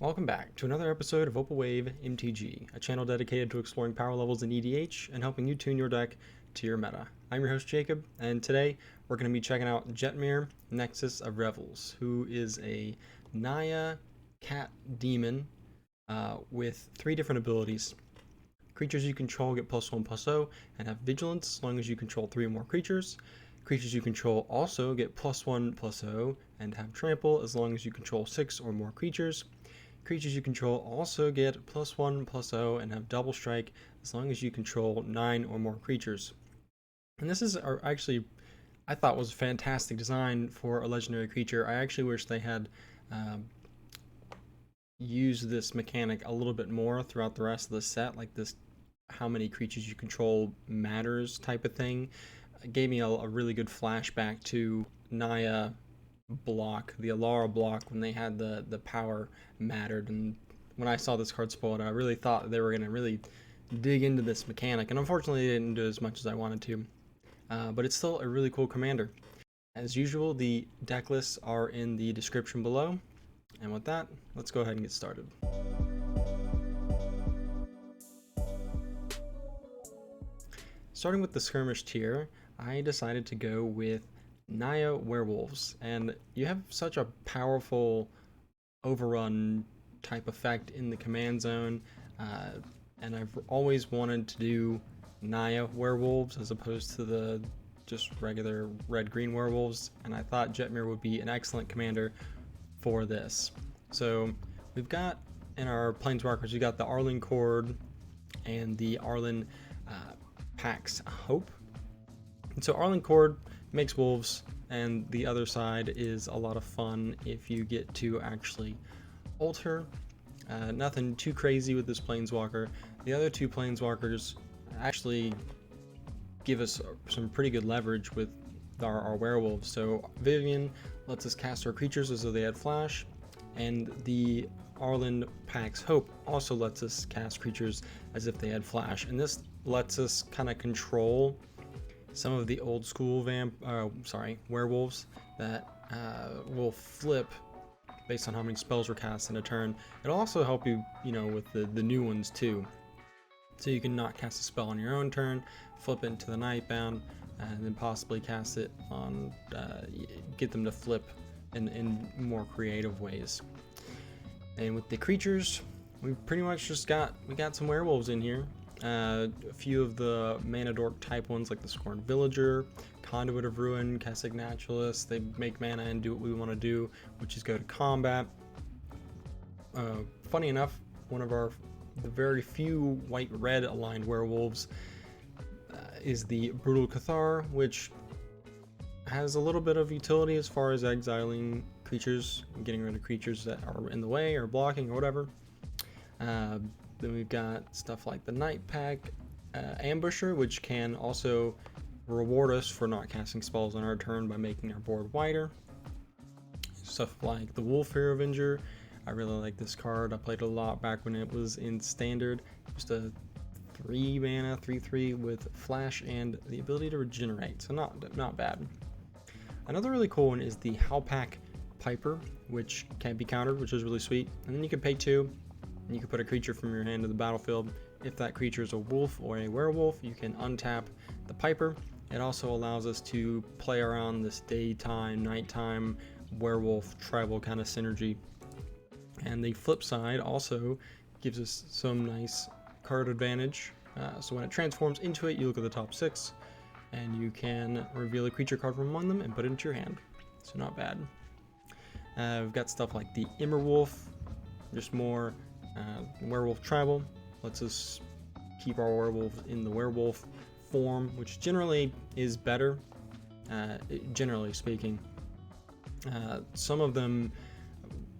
Welcome back to another episode of Opal Wave MTG, a channel dedicated to exploring power levels in EDH and helping you tune your deck to your meta. I'm your host Jacob, and today we're going to be checking out Jetmir, Nexus of Revels, who is a Naya cat demon with 3 different abilities. Creatures you control get +1/+0 and have vigilance as long as you control 3 or more creatures. Creatures you control also get +1/+0 and have trample as long as you control 6 or more creatures. Creatures you control also get +1/+0 and have double strike as long as you control 9 or more creatures. And this is actually, I thought, was a fantastic design for a legendary creature. I actually wish they had used this mechanic a little bit more throughout the rest of the set, like this how many creatures you control matters type of thing. It gave me a really good flashback to Naya block, the Alara block, when they had the power mattered. And when I saw this card spoiled, I really thought they were going to really dig into this mechanic, and unfortunately they didn't do as much as I wanted to, but it's still a really cool commander. As usual, the deck lists are in the description below, and with that, let's go ahead and get started. Starting with the Skirmish tier, I decided to go with Naya Werewolves, and you have such a powerful overrun type effect in the command zone, and I've always wanted to do Naya Werewolves as opposed to the just regular red-green werewolves, and I thought Jetmir would be an excellent commander for this. So we've got in our planeswalkers, we got the Arlinn Cord and the Arlinn Pax Hope. And so Arlinn Cord makes wolves, and the other side is a lot of fun if you get to actually alter. Nothing too crazy with this planeswalker. The other 2 planeswalkers actually give us some pretty good leverage with our werewolves. So Vivian lets us cast our creatures as though they had flash, and the Arlinn Pax Hope also lets us cast creatures as if they had flash, and this lets us kind of control some of the old school werewolves that will flip based on how many spells were cast in a turn. It'll also help you, with the new ones too. So you can not cast a spell on your own turn, flip it into the Nightbound, and then possibly cast it on, get them to flip in more creative ways. And with the creatures, we pretty much just got some werewolves in here. A few of the mana dork type ones like the Scorned Villager, Conduit of Ruin, Kessig Naturalist. They make mana and do what we want to do, which is go to combat. Funny enough, one of the very few white-red aligned werewolves is the Brutal Cathar, which has a little bit of utility as far as exiling creatures, getting rid of creatures that are in the way or blocking or whatever. Then we've got stuff like the Night Pack Ambusher, which can also reward us for not casting spells on our turn by making our board wider. Stuff like the Wolf Hero Avenger. I really like this card. I played it a lot back when it was in Standard. Just a 3 mana, 3/3 with flash and the ability to regenerate, so not bad. Another really cool one is the Howlpack Piper, which can't be countered, which is really sweet. And then you can pay 2. You can put a creature from your hand to the battlefield. If that creature is a wolf or a werewolf, you can untap the Piper. It also allows us to play around this daytime, nighttime, werewolf, tribal kind of synergy. And the flip side also gives us some nice card advantage. So when it transforms into it, you look at the top 6, and you can reveal a creature card from among them and put it into your hand. So not bad. We've got stuff like the Immerwolf, just more werewolf tribal, lets us keep our werewolves in the werewolf form, which generally is better, generally speaking. Some of them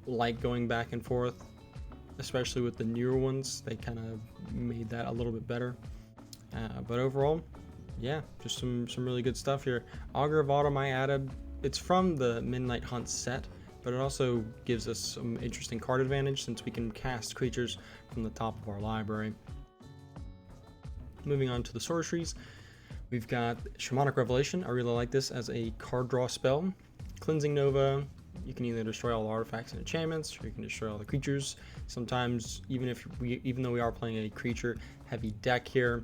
like going back and forth, especially with the newer ones. They kind of made that a little bit better, but overall, yeah, just some really good stuff here. Augur of Autumn I added. It's from the Midnight Hunt set, but it also gives us some interesting card advantage since we can cast creatures from the top of our library. Moving on to the sorceries, we've got Shamanic Revelation. I really like this as a card draw spell. Cleansing Nova, you can either destroy all the artifacts and enchantments, or you can destroy all the creatures. Sometimes, even though we are playing a creature heavy deck here,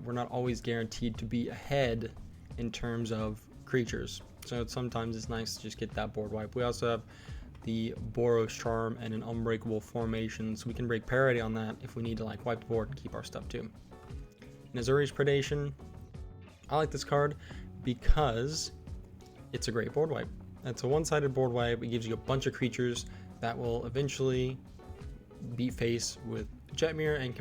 we're not always guaranteed to be ahead in terms of creatures. So sometimes it's nice to just get that board wipe. We also have the Boros Charm and an Unbreakable Formation, so we can break parity on that if we need to like wipe the board and keep our stuff too. And Azuri's Predation, I like this card because it's a great board wipe. It's a one-sided board wipe. It gives you a bunch of creatures that will eventually beat face with Jetmir and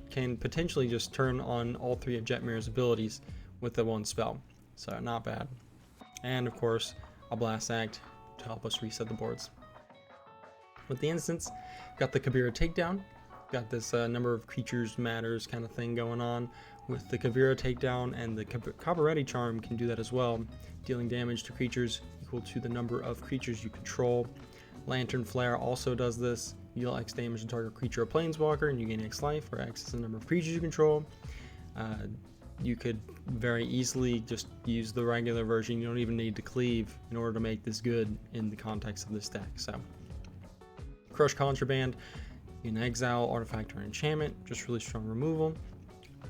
can potentially just turn on all three of Jetmir's abilities with the one spell. So not bad. And of course, a Blast Act to help us reset the boards. With the instance, got the Kavira Takedown. Got this number of creatures matters kind of thing going on with the Kavira Takedown, and the Cabaretti Charm can do that as well, dealing damage to creatures equal to the number of creatures you control. Lantern Flare also does this. You deal X damage to target creature or planeswalker, and you gain X life, where X is the number of creatures you control. You could very easily just use the regular version. You don't even need to cleave in order to make this good in the context of this deck. So, Crush Contraband, you can exile artifact or enchantment, just really strong removal.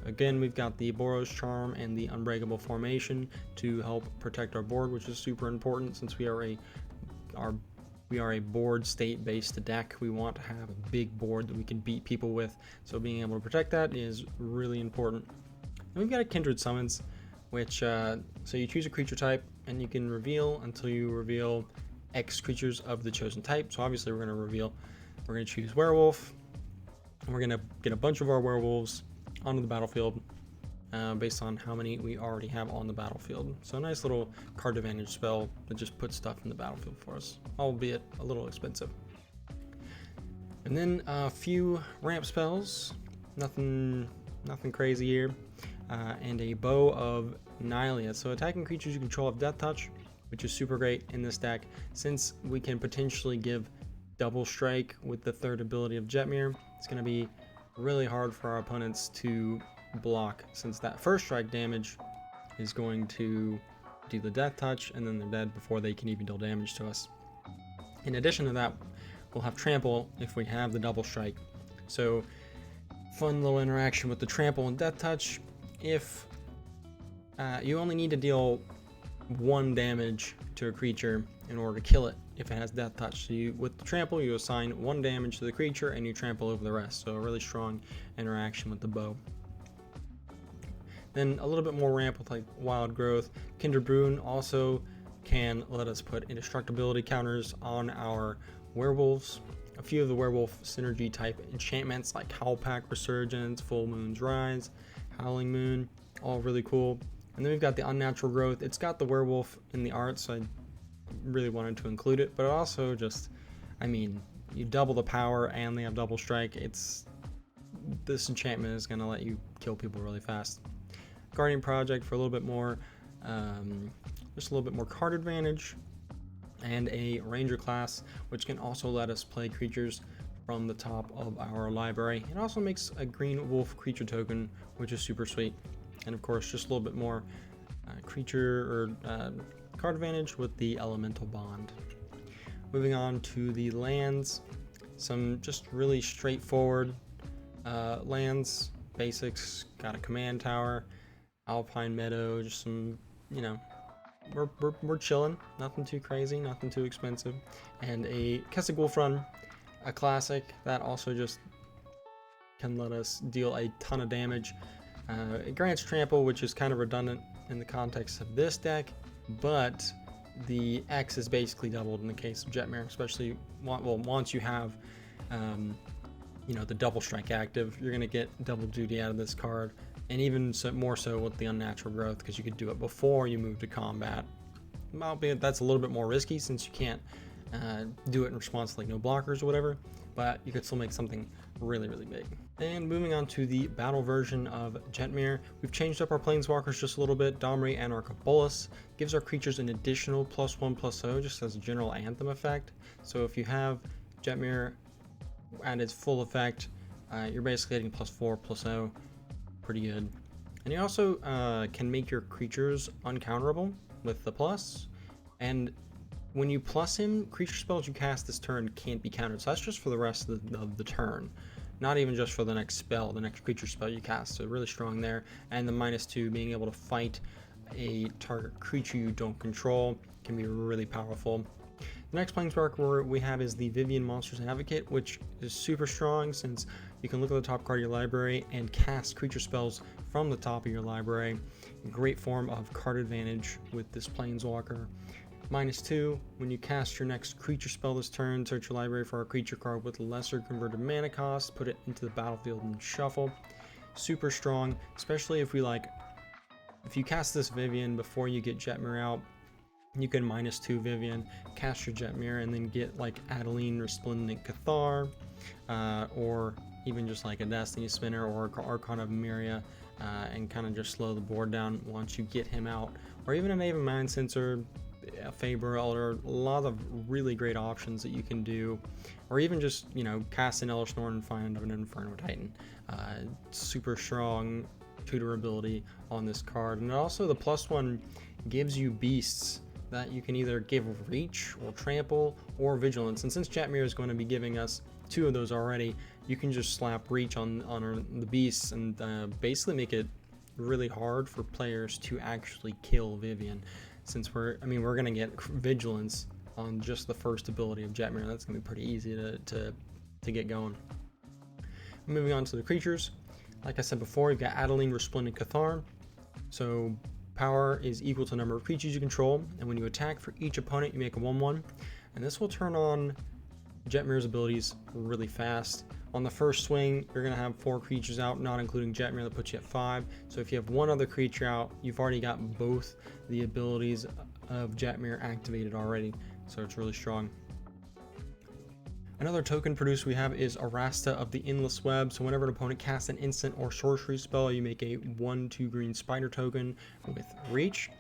Again, we've got the Boros Charm and the Unbreakable Formation to help protect our board, which is super important since we are a board state based deck. We want to have a big board that we can beat people with, so being able to protect that is really important. And we've got a Kindred Summons, which so you choose a creature type and you can reveal until you reveal X creatures of the chosen type. So obviously we're going to choose Werewolf, and we're going to get a bunch of our werewolves onto the battlefield based on how many we already have on the battlefield. So a nice little card advantage spell that just puts stuff in the battlefield for us, albeit a little expensive. And then a few ramp spells, nothing crazy here, and a Bow of Naya. So attacking creatures you control have Death Touch, which is super great in this deck since we can potentially give double strike with the third ability of Jetmir. It's going to be really hard for our opponents to block, since that first strike damage is going to do the Death Touch, and then they're dead before they can even deal damage to us. In addition to that, we'll have Trample if we have the double strike. So fun little interaction with the Trample and Death Touch. If you only need to deal 1 damage to a creature in order to kill it if it has Death Touch. So with the Trample, you assign 1 damage to the creature and you trample over the rest. So a really strong interaction with the bow. Then a little bit more ramp with like Wild Growth. Kindred Boon also can let us put indestructibility counters on our werewolves. A few of the werewolf synergy type enchantments like Howlpack Resurgence, Full Moon's Rise, Howling Moon, all really cool. And then we've got the Unnatural Growth. It's got the werewolf in the art, so I really wanted to include it, but it also just, I mean, you double the power and they have double strike. This enchantment is going to let you kill people really fast. Guardian Project for a little bit more, just a little bit more card advantage, and a Ranger class, which can also let us play creatures from the top of our library. It also makes a green wolf creature token, which is super sweet. And of course, just a little bit more creature or card advantage with the Elemental Bond. Moving on to the lands, some just really straightforward lands, basics. Got a Command Tower, Alpine Meadow, just some, you know, we're chilling, nothing too crazy, nothing too expensive. And a Kessig Wolf Run, a classic that also just can let us deal a ton of damage. It grants Trample, which is kind of redundant in the context of this deck, but the X is basically doubled in the case of Jetmir, especially once you have you know, the double strike active, you're going to get double duty out of this card, and even more so with the Unnatural Growth, because you could do it before you move to combat. Albeit that's a little bit more risky since you can't do it in response to like no blockers or whatever, but you could still make something really big. And moving on to the battle version of Jetmir, we've changed up our planeswalkers just a little bit. Domri Anarch of Bolas gives our creatures an additional +1/+0 just as a general anthem effect. So if you have Jetmir at its full effect, you're basically getting +4/+0, pretty good. And you also can make your creatures uncounterable with the plus, and when you plus him, creature spells you cast this turn can't be countered. So that's just for the rest of the turn, not even just for the next spell, the next creature spell you cast. So really strong there. And the -2 being able to fight a target creature you don't control can be really powerful. The next Planeswalker we have is the Vivien Monstrous Advocate, which is super strong since you can look at the top card of your library and cast creature spells from the top of your library. Great form of card advantage with this Planeswalker. -2, when you cast your next creature spell this turn, search your library for a creature card with lesser converted mana cost, put it into the battlefield and shuffle. Super strong, especially if you cast this Vivien before you get Jetmir out, you can -2 Vivien, cast your Jetmir, and then get like Adeline Resplendent Cathar, or even just like a Destiny Spinner or Archon of Myria, and kind of just slow the board down once you get him out. Or even a Maven Mind Sensor, a Faber Elder, a lot of really great options that you can do. Or even just, cast an Elder Norn and find an Inferno Titan. Super strong tutor ability on this card. And also the +1 gives you beasts that you can either give reach or trample or vigilance. And since Jetmir is going to be giving us 2 of those already, you can just slap reach on the beasts and basically make it really hard for players to actually kill Vivien. Since we're going to get vigilance on just the first ability of Jetmir, that's going to be pretty easy to get going. Moving on to the creatures. Like I said before, you've got Adeline Resplendent Cathar. So power is equal to the number of creatures you control, and when you attack for each opponent, you make a 1/1, and this will turn on Jetmir's abilities really fast. On the first swing, you're going to have 4 creatures out, not including Jetmir, that puts you at 5. So if you have one other creature out, you've already got both the abilities of Jetmir activated already, so it's really strong. Another token producer we have is Arasta of the Endless Web. So whenever an opponent casts an instant or sorcery spell, you make a 1/2 green spider token with reach.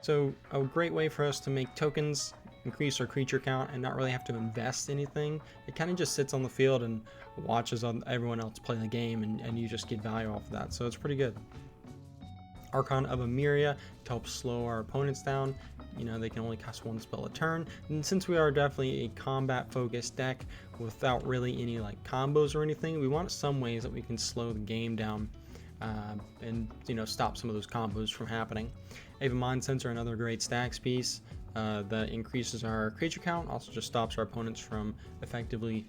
So a great way for us to make tokens, increase our creature count, and not really have to invest anything. It kind of just sits on the field and watches everyone else play the game, and you just get value off of that. So it's pretty good. Archon of Myria to help slow our opponents down. They can only cast 1 spell a turn, and since we are definitely a combat focused deck without really any like combos or anything, we want some ways that we can slow the game down and stop some of those combos from happening. Maven Mind Sensor, another great stacks piece that increases our creature count, also just stops our opponents from effectively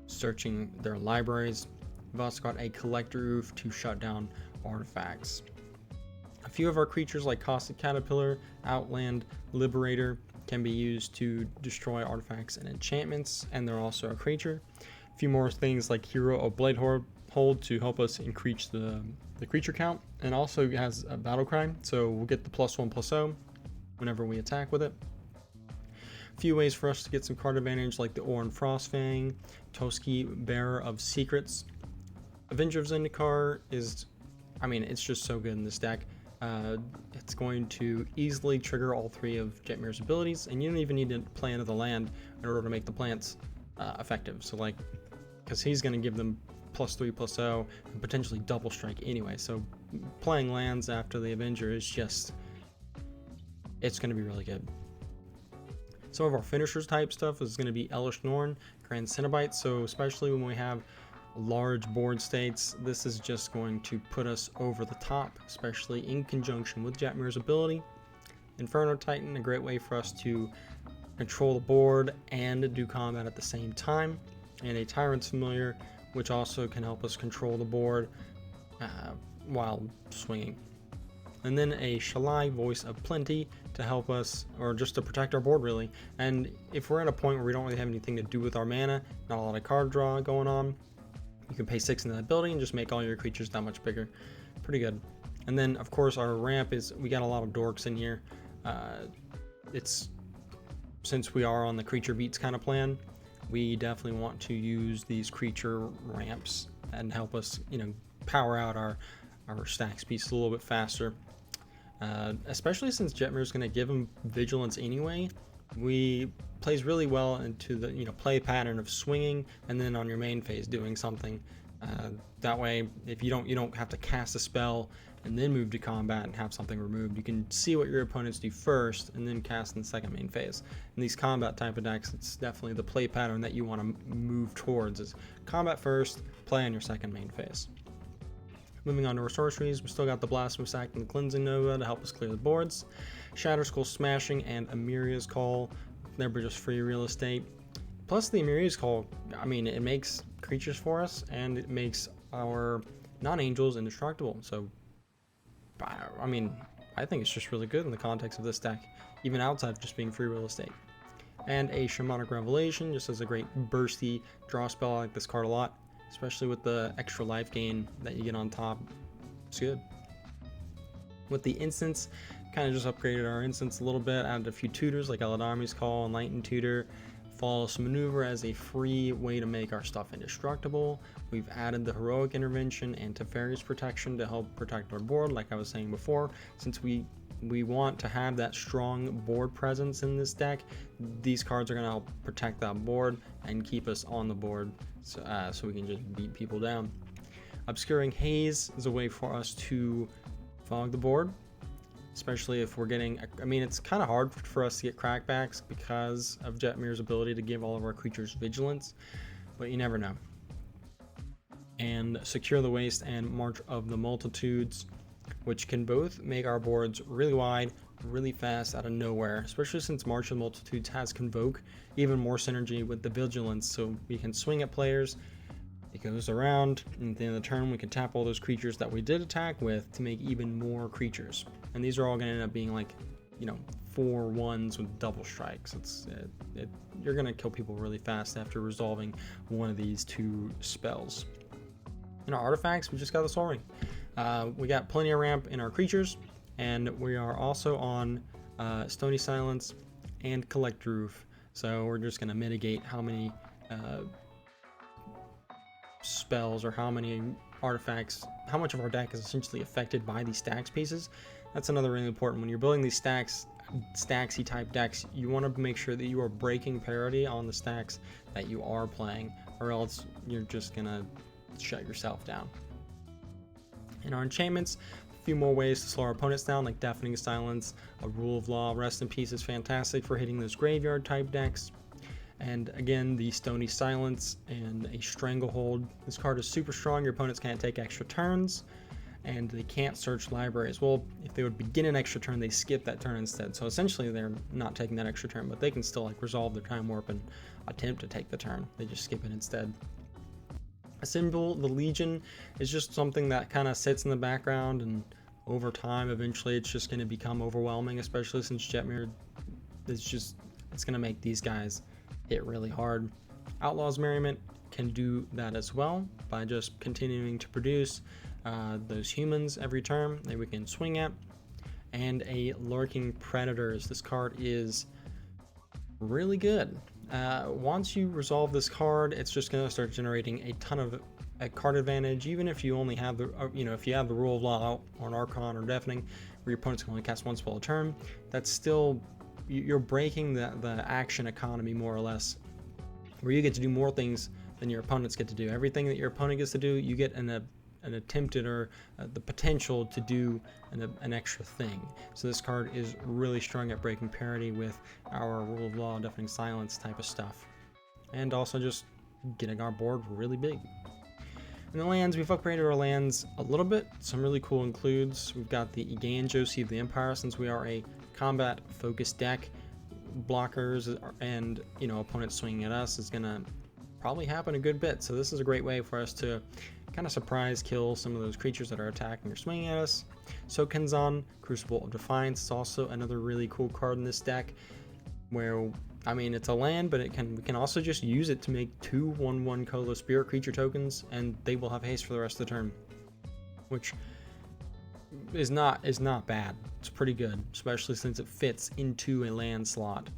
searching their libraries. We've also got a Collector Roof to shut down artifacts. A few of our creatures like Caustic Caterpillar, Outland, Liberator can be used to destroy artifacts and enchantments, and they're also a creature. A few more things like Hero of Bladehold to help us increase the creature count, and also has a battle cry, so we'll get the +1/+0 whenever we attack with it. A few ways for us to get some card advantage, like the Orin Frostfang, Toski, Bearer of Secrets. Avenger of Zendikar is, it's just so good in this deck. It's going to easily trigger all 3 of Jetmir's abilities, and you don't even need to play into the land in order to make the plants effective. So because he's going to give them +3/+0 and potentially double strike anyway. So playing lands after the Avenger is it's going to be really good. Some of our finishers type stuff is going to be Elesh Norn, Grand Cenobite. So especially when we have large board states, this is just going to put us over the top, especially in conjunction with Jetmir's ability. Inferno Titan, a great way for us to control the board and do combat at the same time. And a Tyrant's Familiar, which also can help us control the board while swinging. And then a Shalai, Voice of Plenty, to help us, or just to protect our board really. And if we're at a point where we don't really have anything to do with our mana, not a lot of card draw going on, you can pay 6 in that ability and just make all your creatures that much bigger. Pretty good. And then of course our ramp is, we got a lot of dorks in here. Since we are on the creature beats kind of plan, we definitely want to use these creature ramps and help us, power out our stacks piece a little bit faster. Especially since Jetmir is going to give him vigilance anyway, plays really well into the play pattern of swinging and then on your main phase doing something That way, if you don't have to cast a spell and then move to combat and have something removed. You can see what your opponents do first and then cast in the second main phase. In these combat type of decks, it's definitely the play pattern that you want to move towards, is combat first, play on your second main phase. Moving on to our sorceries, we still got the Blasphemous Act and the Cleansing Nova to help us clear the boards. Shatterskull Smashing and Amiria's Call, they're just free real estate. Plus the Amiria's Call, I mean, it makes creatures for us and it makes our non-angels indestructible. So, I mean, I think it's just really good in the context of this deck, even outside of just being free real estate. And a Shamanic Revelation, just as a great bursty draw spell. I like this card a lot, especially with the extra life gain that you get on top. It's good. With the instants, kind of just upgraded our instants a little bit, added a few tutors like Eladami's Call, Enlightened Tutor, Flawless Maneuver as a free way to make our stuff indestructible. We've added the Heroic Intervention and Teferi's Protection to help protect our board, like I was saying before. Since we want to have that strong board presence in this deck, these cards are going to help protect that board and keep us on the board, so we can just beat people down. Obscuring Haze is a way for us to fog the board, especially if we're getting, I mean, it's kind of hard for us to get crackbacks because of Jetmir's ability to give all of our creatures vigilance, but you never know. And Secure the Waste and March of the Multitudes, which can both make our boards really wide, really fast out of nowhere, especially since March of the Multitudes has Convoke, even more synergy with the Vigilance, so we can swing at players. It goes around, and at the end of the turn we can tap all those creatures that we did attack with to make even more creatures. And these are all going to end up being like, 4/1s with double strikes. You're going to kill people really fast after resolving one of these two spells. In our artifacts, we just got the Soul Ring. We got plenty of ramp in our creatures, and we are also on Stony Silence and Collect Roof. So we're just going to mitigate how many spells or how many artifacts, how much of our deck is essentially affected by these stacks pieces. That's another really important. When you're building these stacksy type decks, you want to make sure that you are breaking parity on the stacks that you are playing, or else you're just gonna shut yourself down. In our enchantments, a few more ways to slow our opponents down, like Deafening Silence, a Rule of Law, Rest in Peace is fantastic for hitting those graveyard type decks. And again, the Stony Silence and a Stranglehold. This card is super strong. Your opponents can't take extra turns, and they can't search libraries. Well, if they would begin an extra turn, they skip that turn instead. So essentially, they're not taking that extra turn, but they can still resolve their Time Warp and attempt to take the turn. They just skip it instead. A symbol, the Legion, is just something that kind of sits in the background, and over time, eventually, it's just going to become overwhelming, especially since Jetmir it's going to make these guys hit really hard. Outlaw's Merriment can do that as well by just continuing to produce those humans every turn that we can swing at. And a Lurking Predators. This card is really good. Once you resolve this card, it's just going to start generating a ton of card advantage, even if you only have the if you have the Rule of Law or an Archon or Deafening, where your opponents can only cast one spell a turn. That's still, you're breaking the action economy more or less, where you get to do more things than your opponents get to do. Everything that your opponent gets to do, you get an attempted or the potential to do an extra thing. So this card is really strong at breaking parity with our Rule of Law, Deafening Silence type of stuff, and also just getting our board really big. In the lands, we've upgraded our lands a little bit. Some really cool includes, we've got the Egain Josie of the Empire. Since we are a combat focused deck, blockers and opponents swinging at us is gonna probably happen a good bit. So this is a great way for us to kind of surprise kill some of those creatures that are attacking or swinging at us. So Kenzan, Crucible of Defiance, is also another really cool card in this deck, where it's a land, but we can also just use it to make 2 1/1 Color Spirit creature tokens, and they will have haste for the rest of the turn, which is not bad. It's pretty good, especially since it fits into a land slot.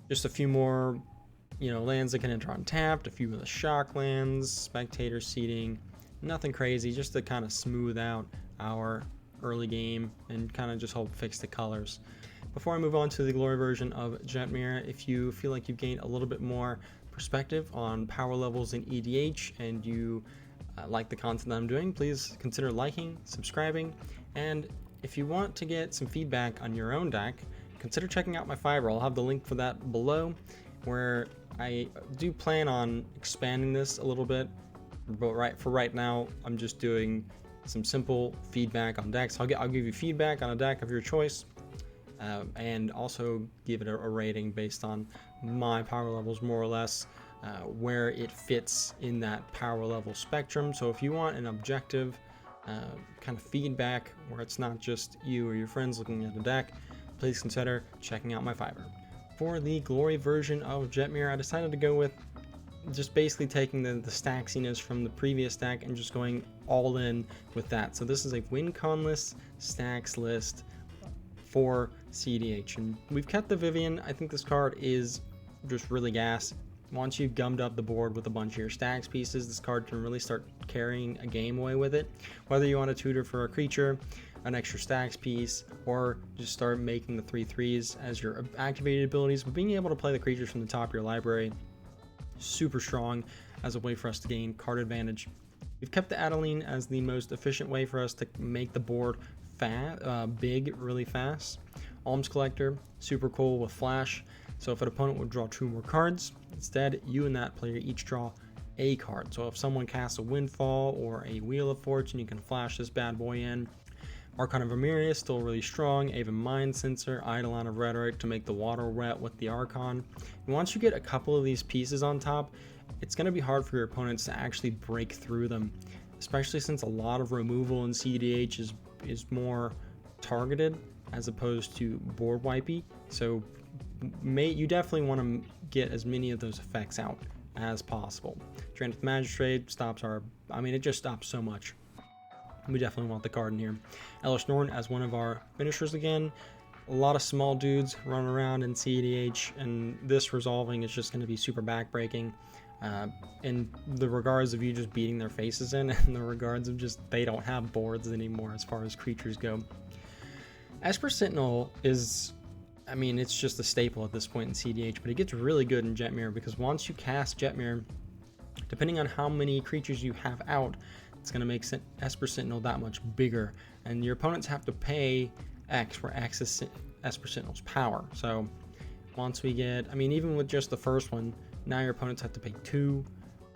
Just a few more lands that can enter untapped, a few of the shock lands, spectator seating, nothing crazy, just to kind of smooth out our early game and kind of just help fix the colors. Before I move on to the glory version of Jetmir, if you feel like you've gained a little bit more perspective on power levels in EDH and you like the content that I'm doing, please consider liking, subscribing, and if you want to get some feedback on your own deck, consider checking out my Fiverr. I'll have the link for that below, where I do plan on expanding this a little bit, but for right now, I'm just doing some simple feedback on decks. I'll give you feedback on a deck of your choice, and also give it a rating based on my power levels, more or less, where it fits in that power level spectrum. So if you want an objective kind of feedback where it's not just you or your friends looking at the deck, please consider checking out my Fiverr. For the glory version of Jetmir, I decided to go with just basically taking the staxiness from the previous deck and just going all in with that. So this is a win conless stacks list for cEDH, and we've kept the Vivian. I think this card is just really gas. Once you've gummed up the board with a bunch of your stacks pieces, this card can really start carrying a game away with it. Whether you want to tutor for a creature, an extra stacks piece, or just start making the 3/3s as your activated abilities, but being able to play the creatures from the top of your library, super strong as a way for us to gain card advantage. We've kept the Adeline as the most efficient way for us to make the board big really fast. Alms Collector, super cool with flash. So if an opponent would draw 2 more cards, instead you and that player each draw a card. So if someone casts a Windfall or a Wheel of Fortune, you can flash this bad boy in. Archon of Emeria is still really strong. Even Mind Sensor, Eidolon of Rhetoric to make the water wet with the Archon. And once you get a couple of these pieces on top, it's going to be hard for your opponents to actually break through them, especially since a lot of removal in cEDH is more targeted as opposed to board wipey. So you definitely want to get as many of those effects out as possible. Drained Magistrate stops it just stops so much. We definitely want the card in here. Elish Norn as one of our finishers again. A lot of small dudes running around in cEDH, and this resolving is just going to be super backbreaking. In the regards of you just beating their faces in, and the regards of just they don't have boards anymore as far as creatures go. Esper Sentinel is, it's just a staple at this point in cEDH, but it gets really good in Jetmir because once you cast Jetmir, depending on how many creatures you have out, it's going to make Esper Sentinel that much bigger, and your opponents have to pay X for X is Esper Sentinel's power. So once we get, even with just the first one, now your opponents have to pay 2,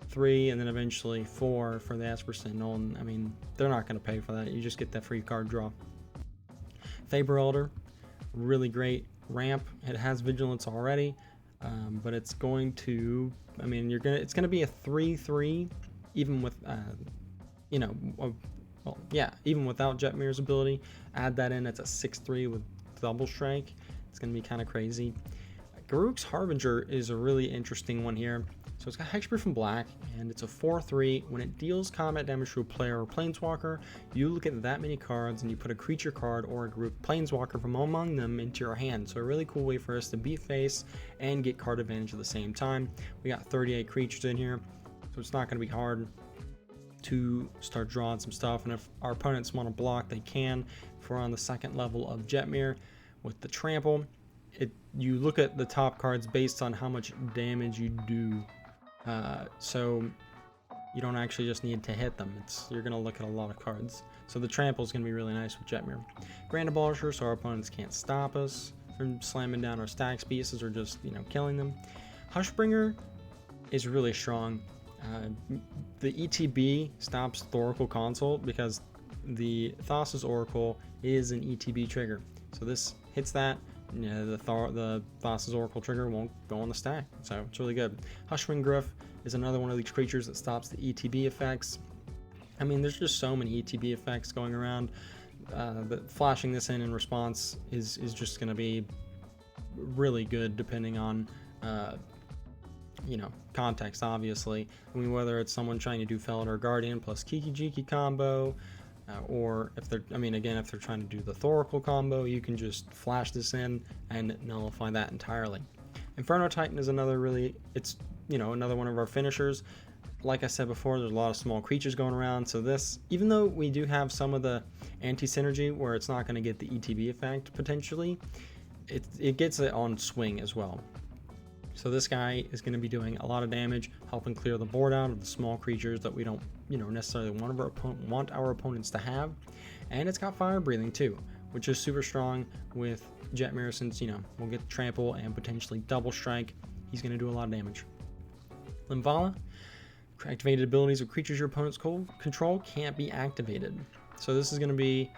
3, and then eventually 4 for the Esper Sentinel, and they're not going to pay for that. You just get that free card draw. Faber Elder, really great ramp. It has Vigilance already, but it's going to, it's going to be a 3/3, even with, even without Jetmir's ability. Add that in, it's a 6/3 with double strike. It's going to be kind of crazy. Garruk's Harbinger is a really interesting one here. So it's got Hexproof and Black, and it's a 4/3. When it deals combat damage to a player or planeswalker, you look at that many cards and you put a creature card or a group planeswalker from among them into your hand. So a really cool way for us to beat face and get card advantage at the same time. We got 38 creatures in here, so it's not going to be hard to start drawing some stuff. And if our opponents want to block, they can. If we're on the second level of Jetmir with the Trample, you look at the top cards based on how much damage you do. So you don't actually just need to hit them. You're going to look at a lot of cards. So the Trample is going to be really nice with Jetmir. Grand Abolisher, so our opponents can't stop us from slamming down our stacks pieces or just, killing them. Hushbringer is really strong. The ETB stops Thoracle Consult because the Thassa's Oracle is an ETB trigger. So this hits that. The Thassa's Oracle trigger won't go on the stack, so it's really good. Hushwing Griff is another one of these creatures that stops the ETB effects. There's just so many ETB effects going around. But flashing this in response is just going to be really good depending on context, obviously. Whether it's someone trying to do Felidar Guardian plus Kiki Jiki combo, or if they're, if they're trying to do the Thoracle combo, you can just flash this in and nullify that entirely. Inferno Titan is another another one of our finishers. Like I said before, there's a lot of small creatures going around, so this, even though we do have some of the anti-synergy where it's not going to get the ETB effect potentially, it gets it on swing as well. So this guy is going to be doing a lot of damage, helping clear the board out of the small creatures that we don't, necessarily want our opponents to have. And it's got fire breathing too, which is super strong with Jetmir, since, we'll get trample and potentially double strike. He's going to do a lot of damage. Limvala, activated abilities of creatures your opponents control can't be activated. So this is going to be,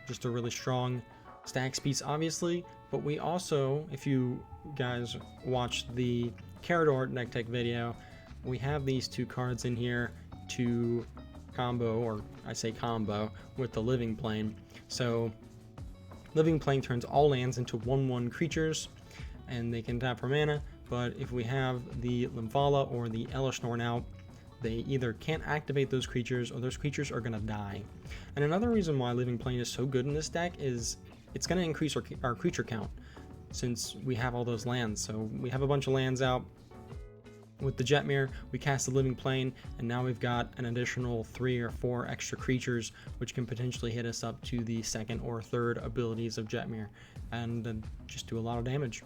just a really strong stacks piece, obviously. But we also, if you guys watched the Carador deck tech video, we have these two cards in here to combo, or I say combo, with the Living Plane. So Living Plane turns all lands into 1/1 creatures, and they can tap for mana. But if we have the Limvala or the Elishnorn out, they either can't activate those creatures, or those creatures are going to die. And another reason why Living Plane is so good in this deck is it's going to increase our creature count, since we have all those lands. So we have a bunch of lands out. With the Jetmir, we cast the Living Plane, and now we've got an additional 3 or 4 extra creatures, which can potentially hit us up to the second or third abilities of Jetmir, and just do a lot of damage.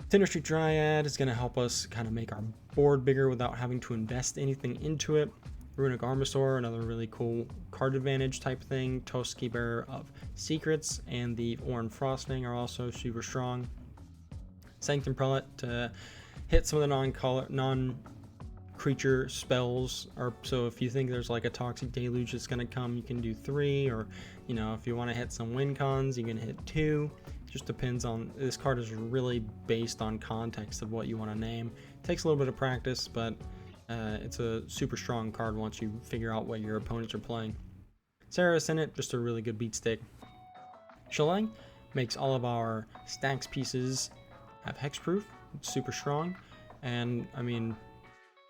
Tinderstreet Dryad is going to help us kind of make our board bigger without having to invest anything into it. Runic Armasaur, another really cool card advantage type thing. Toski Bearer of Secrets and the Oran Frosting are also super strong. Sanctum Prelate to hit some of the non-creature spells. So if you think there's like a Toxic Deluge that's going to come, you can do 3, or if you want to hit some win cons, you can hit 2. Just depends on, this card is really based on context of what you want to name. It takes a little bit of practice, but it's a super strong card once you figure out what your opponents are playing. Sarah's Senate, just a really good beat stick. Shaleng makes all of our stacks pieces have hexproof. It's super strong, and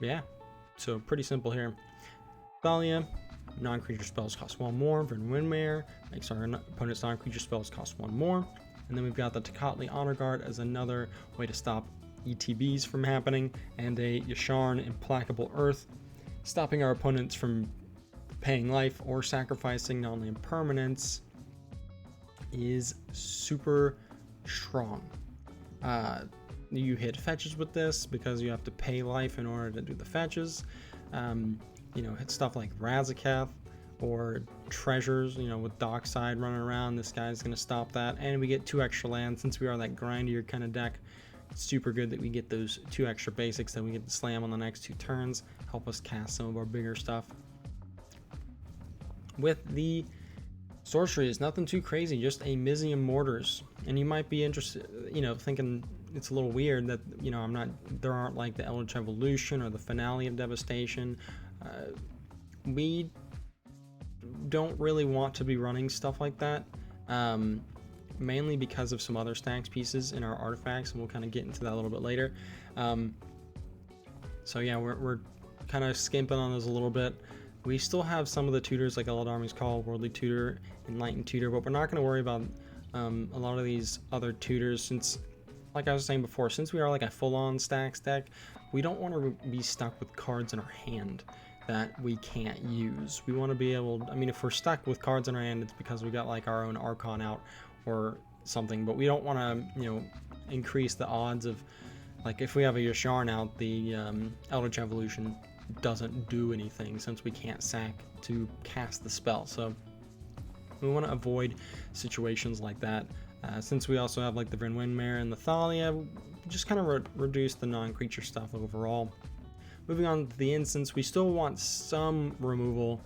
yeah, so pretty simple here. Thalia, non-creature spells cost 1 more. Windmare makes our opponent's non-creature spells cost 1 more. And then we've got the Tocatli Honor Guard as another way to stop ETBs from happening, and a Yasharn Implacable Earth, stopping our opponents from paying life or sacrificing non-land permanents, is super strong. You hit fetches with this because you have to pay life in order to do the fetches. Hit stuff like Razaketh or treasures, with Dockside running around. This guy's going to stop that, and we get 2 extra lands. Since we are that grindier kind of deck, it's super good that we get those 2 extra basics that we get to slam on the next 2 turns, help us cast some of our bigger stuff. With the sorcery, it's nothing too crazy, just a Mizium Mortars. And you might be interested, thinking it's a little weird that, there aren't like the Eldritch Evolution or the Finale of Devastation. We don't really want to be running stuff like that, mainly because of some other stacks pieces in our artifacts, and we'll kind of get into that a little bit later. So yeah, we're kind of skimping on those a little bit. We still have some of the tutors like Eladamri's Call, Worldly Tutor, Enlightened Tutor, but we're not going to worry about a lot of these other tutors, since, like I was saying before, since we are like a full-on stacks deck, we don't want to be stuck with cards in our hand that we can't use. We want to be able, if we're stuck with cards in our hand, it's because we got like our own Archon out or something, but we don't want to, increase the odds of, like, if we have a Yasharn out, the Eldritch Evolution doesn't do anything since we can't sack to cast the spell. So we want to avoid situations like that. Since we also have like the Windmare and the Thalia, just kind of reduce the non-creature stuff overall. Moving on to the instance, we still want some removal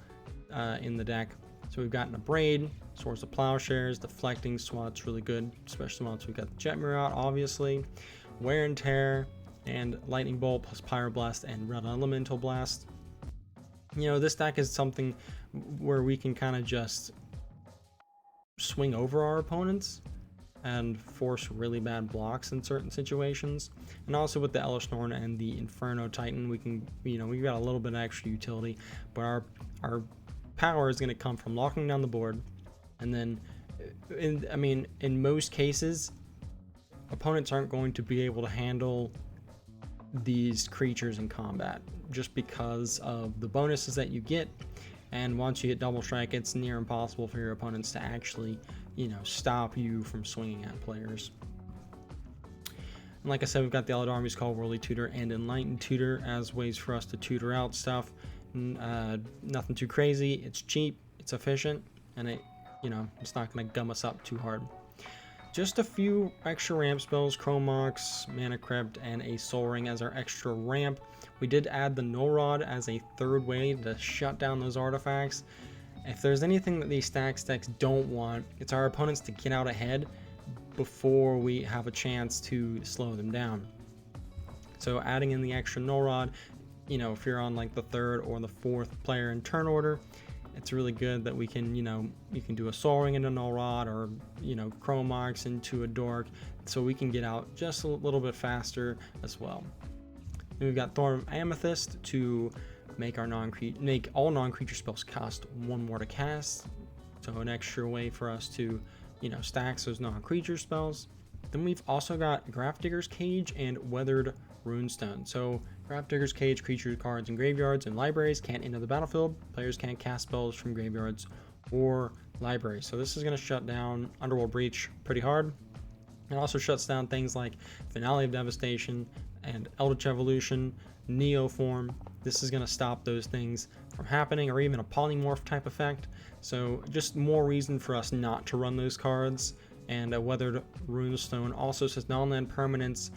in the deck. So we've gotten a Braid, Swords of Plowshares, Deflecting Swat's really good, especially once we've got the Jetmir out, obviously. Wear and Tear, and Lightning Bolt plus Pyroblast and Red Elemental Blast. This deck is something where we can kind of just swing over our opponents and force really bad blocks in certain situations. And also with the Elishnorn and the Inferno Titan, we can, we've got a little bit of extra utility, but our power is going to come from locking down the board. And then, in most cases, opponents aren't going to be able to handle these creatures in combat just because of the bonuses that you get. And once you hit double strike, it's near impossible for your opponents to actually, stop you from swinging at players. And like I said, we've got the Elder Armies called Worldly Tutor and Enlightened Tutor as ways for us to tutor out stuff. Nothing too crazy. It's cheap, it's efficient, and it's not going to gum us up too hard. Just a few extra ramp spells, Chrome Mox, Mana Crypt, and a Soul Ring as our extra ramp. We did add the Null Rod as a third way to shut down those artifacts. If there's anything that these Stax decks don't want, it's our opponents to get out ahead before we have a chance to slow them down. So adding in the extra Null Rod, if you're on like the third or the fourth player in turn order, it's really good that we can, you can do a Soul Ring into Null Rod, or, Chrome Mox into a Dork, so we can get out just a little bit faster as well. And we've got Thorn of Amethyst to make all non-creature spells cost 1 more to cast, so an extra way for us to, stack those non-creature spells. Then we've also got Grafdigger's Cage and Weathered Runestone. So Grafdigger's Cage, creature cards in graveyards and libraries can't enter the battlefield. Players can't cast spells from graveyards or libraries. So this is going to shut down Underworld Breach pretty hard. It also shuts down things like Finale of Devastation and Eldritch Evolution, Neoform. This is going to stop those things from happening, or even a polymorph type effect. So just more reason for us not to run those cards. And a Weathered Runestone also says non-land permanents,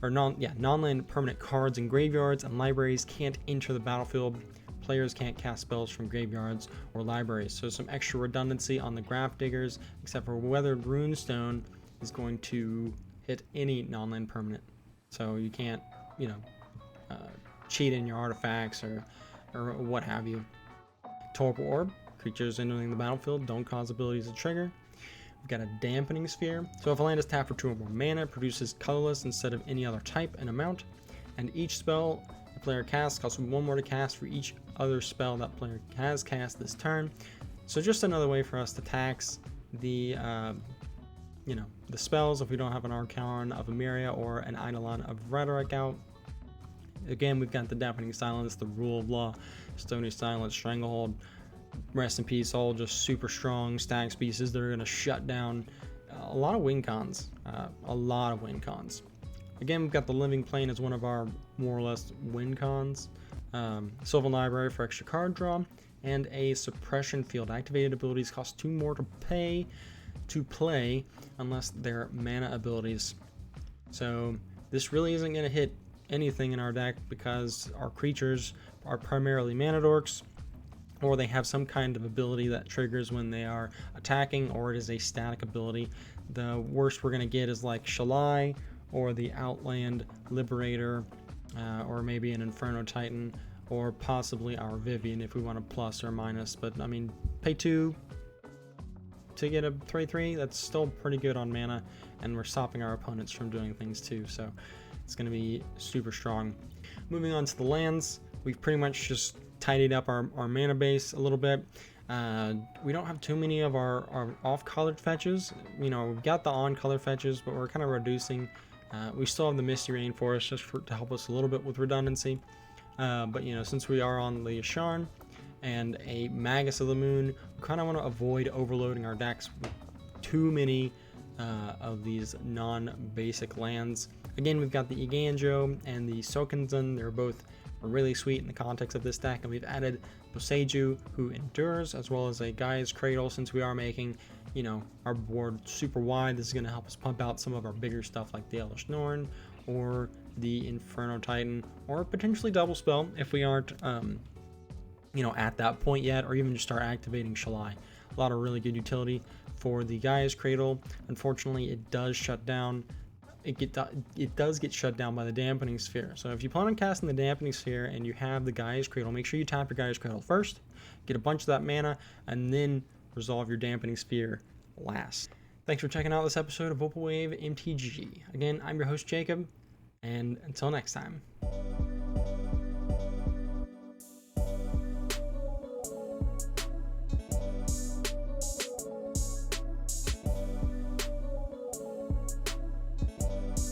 or non-land permanent cards in graveyards and libraries can't enter the battlefield. Players can't cast spells from graveyards or libraries. So some extra redundancy on the Grafdiggers, except for Weathered Runestone is going to hit any non-land permanent. So you can't, cheat in your artifacts or what have you. Torpor Orb, creatures entering the battlefield don't cause abilities to trigger. We've got a Dampening Sphere. So if a land is tapped for 2 or more mana, it produces colorless instead of any other type and amount. And each spell the player casts costs 1 more to cast for each other spell that player has cast this turn. So just another way for us to tax the the spells if we don't have an Archon of Emeria or an Eidolon of Rhetoric out. Again, we've got the Dampening Silence, the Rule of Law, Stony Silence, Stranglehold, Rest in Peace, all just super strong Stax pieces that are going to shut down a lot of win cons. Again, we've got the Living Plane as one of our more or less win cons. Sylvan Library for extra card draw, and a Suppression Field. Activated abilities cost 2 more to play unless they're mana abilities. So this really isn't going to hit anything in our deck because our creatures are primarily mana dorks, or they have some kind of ability that triggers when they are attacking, or it is a static ability. The worst we're going to get is like Shalai, or the Outland Liberator, or maybe an Inferno Titan, or possibly our Vivian if we want a plus or minus. But I mean, pay 2 to get a 3/3, that's still pretty good on mana, and we're stopping our opponents from doing things too, so it's going to be super strong. Moving on to the lands, we've pretty much just tidied up our mana base a little bit. We don't have too many of our off-colored fetches. We've got the on-color fetches, but we're kind of reducing. We still have the Misty Rainforest just to help us a little bit with redundancy. But since we are on the Yasharn and a Magus of the Moon, we kind of want to avoid overloading our decks with too many of these non-basic lands. Again, we've got the Iganjo and the Sokenzan. They're both really sweet in the context of this deck, and we've added Boseiju, who endures, as well as a Gaia's Cradle. Since we are making our board super wide, this is going to help us pump out some of our bigger stuff like the Elesh Norn or the Inferno Titan, or potentially double spell if we aren't at that point yet, or even just start activating Shalai. A lot of really good utility for the Gaia's Cradle. Unfortunately, it does shut down. It does get shut down by the Dampening Sphere. So if you plan on casting the Dampening Sphere and you have the Gaia's Cradle, make sure you tap your Gaia's Cradle first, get a bunch of that mana, and then resolve your Dampening Sphere last. Thanks for checking out this episode of Vaporwave MTG. Again, I'm your host Jacob, and until next time.